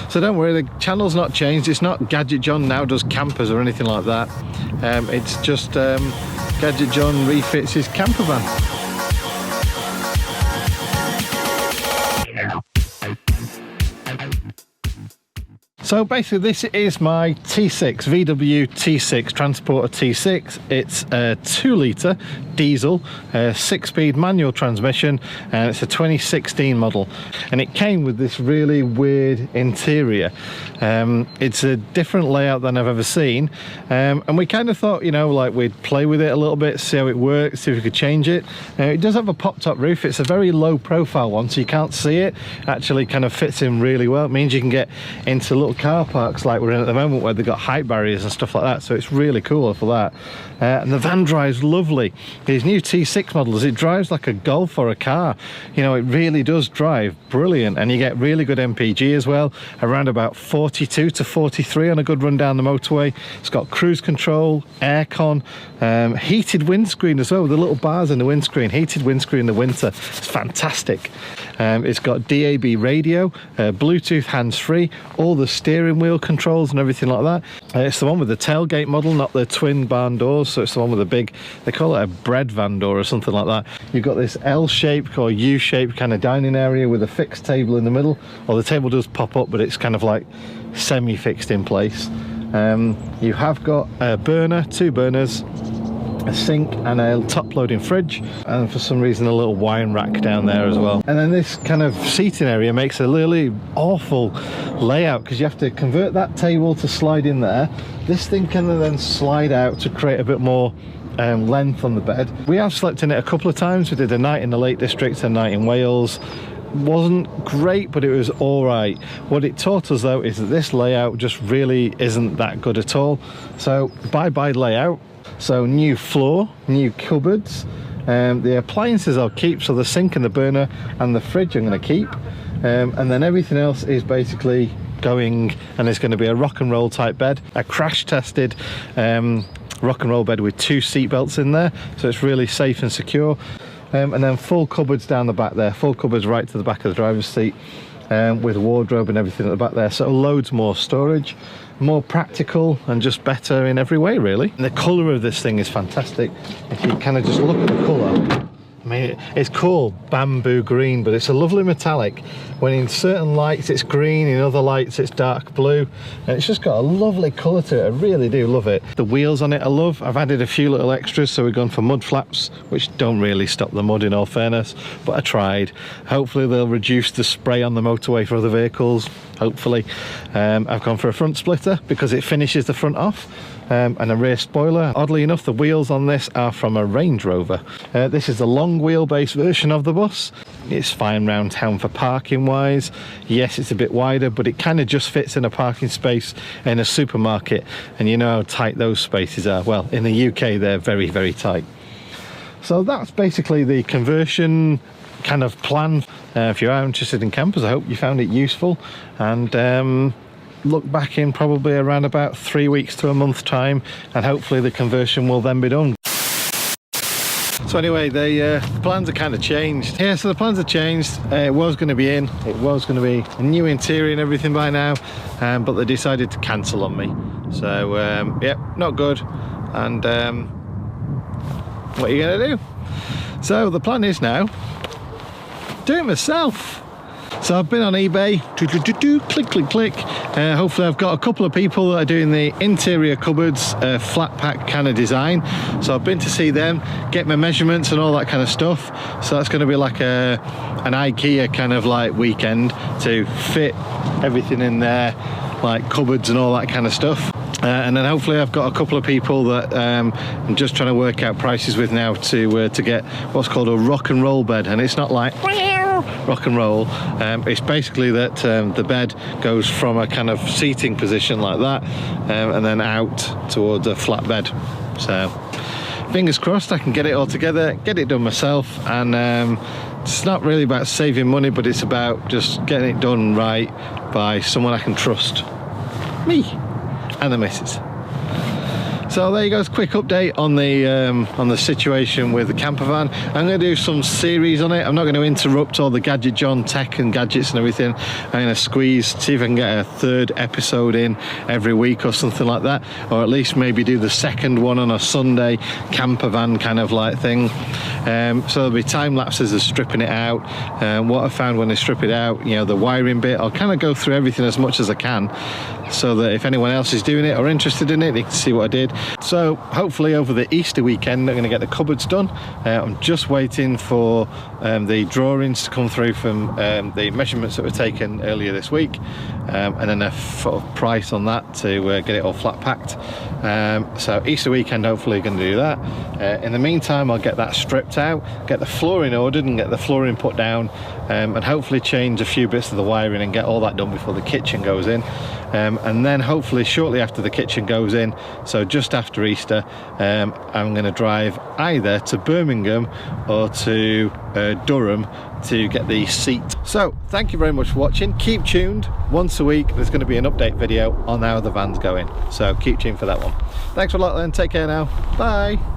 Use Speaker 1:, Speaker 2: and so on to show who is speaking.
Speaker 1: So don't worry, the channel's not changed. It's not Gadget John now does campers or anything like that. It's just Gadget John refits his camper van. So basically this is my T6, VW T6, Transporter T6. It's a 2-litre diesel, 6-speed manual transmission, and it's a 2016 model. And it came with this really weird interior. It's a different layout than I've ever seen. And we kind of thought, you know, like we'd play with it a little bit, see how it works, see if we could change it. It does have a pop-top roof. It's a very low profile one, so you can't see it. Actually kind of fits in really well. It means you can get into little car parks like we're in at the moment where they've got height barriers and stuff like that, so it's really cool for that. And the van drives lovely. These new T6 models, it drives like a Golf or a car. You know, it really does drive brilliant, and you get really good MPG as well, around about 42 to 43 on a good run down the motorway. It's got cruise control, aircon, heated windscreen as well, with the little bars in the windscreen, heated windscreen in the winter. It's fantastic. It's got DAB radio, Bluetooth hands-free, all the steering wheel controls and everything like that. It's the one with the tailgate model, not the twin barn doors, so it's the one with the big, they call it a bread van door or something like that. You've got this L-shaped or U-shaped kind of dining area with a fixed table in the middle, or the table does pop up, but it's kind of like semi-fixed in place. You have got a burner, 2 burners, a sink and a top loading fridge, and for some reason a little wine rack down there as well. And then this kind of seating area makes a really awful layout because you have to convert that table to slide in there. This thing can then slide out to create a bit more length on the bed. We have slept in it a couple of times. We did a night in the Lake District, a night in Wales. Wasn't great, but it was all right. What it taught us though is that this layout just really isn't that good at all. So bye-bye layout. So new floor, new cupboards, the appliances I'll keep, so the sink and the burner and the fridge I'm going to keep, and then everything else is basically going, and it's going to be a rock and roll type bed, a crash tested rock and roll bed with 2 seat belts in there, so it's really safe and secure. And then full cupboards down the back there, full cupboards right to the back of the driver's seat, with wardrobe and everything at the back there, so loads more storage, more practical and just better in every way really. And the colour of this thing is fantastic. If you kind of just look at the colour, I mean, it's called bamboo green, but it's a lovely metallic. When in certain lights it's green, in other lights it's dark blue, and it's just got a lovely colour to it. I really do love it. The wheels on it I love. I've added a few little extras, so we've gone for mud flaps, which don't really stop the mud in all fairness, but I tried. Hopefully they'll reduce the spray on the motorway for other vehicles, hopefully. I've gone for a front splitter because it finishes the front off. And a rear spoiler. Oddly enough, the wheels on this are from a Range Rover. This is the long wheelbase version of the bus. It's fine round town for parking wise. Yes, it's a bit wider, but it kind of just fits in a parking space in a supermarket, and you know how tight those spaces are. Well, in the UK they're very, very tight. So that's basically the conversion kind of plan. If you are interested in campers, I hope you found it useful, and look back in probably around about 3 weeks to a month time, and hopefully the conversion will then be done. So anyway, the plans are kind of changed. Yeah, so the plans have changed. It was going to be in, it was going to be a new interior and everything by now, but they decided to cancel on me. So yeah, not good. And what are you going to do? So the plan is now do it myself. So I've been on eBay, click, click, click. Hopefully I've got a couple of people that are doing the interior cupboards, flat pack kind of design. So I've been to see them, get my measurements and all that kind of stuff. So that's going to be like an IKEA kind of like weekend to fit everything in there, like cupboards and all that kind of stuff. And then hopefully I've got a couple of people that I'm just trying to work out prices with now to get what's called a rock and roll bed. And it's not like rock and roll, it's basically that the bed goes from a kind of seating position like that, and then out towards a flat bed. So fingers crossed I can get it all together, get it done myself, and it's not really about saving money, but it's about just getting it done right by someone I can trust, me and the missus. So there you go, it's a quick update on the situation with the camper van. I'm going to do some series on it. I'm not going to interrupt all the Gadget John tech and gadgets and everything. I'm going to see if I can get a third episode in every week or something like that, or at least maybe do the second one on a Sunday camper van kind of like thing. So there'll be time lapses of stripping it out. What I found when I strip it out, you know, the wiring bit, I'll kind of go through everything as much as I can, so that if anyone else is doing it or interested in it, they can see what I did. So hopefully over the Easter weekend I'm going to get the cupboards done. I'm just waiting for the drawings to come through from the measurements that were taken earlier this week, and then a sort of price on that to get it all flat packed. So Easter weekend hopefully going to do that. In the meantime, I'll get that stripped out, get the flooring ordered and get the flooring put down, and hopefully change a few bits of the wiring and get all that done before the kitchen goes in. And then hopefully shortly after the kitchen goes in, so just after Easter, I'm going to drive either to Birmingham or to Durham to get the seat. So thank you very much for watching. Keep tuned. Once a week there's going to be an update video on how the van's going, so keep tuned for that one. Thanks a lot then, take care now, bye.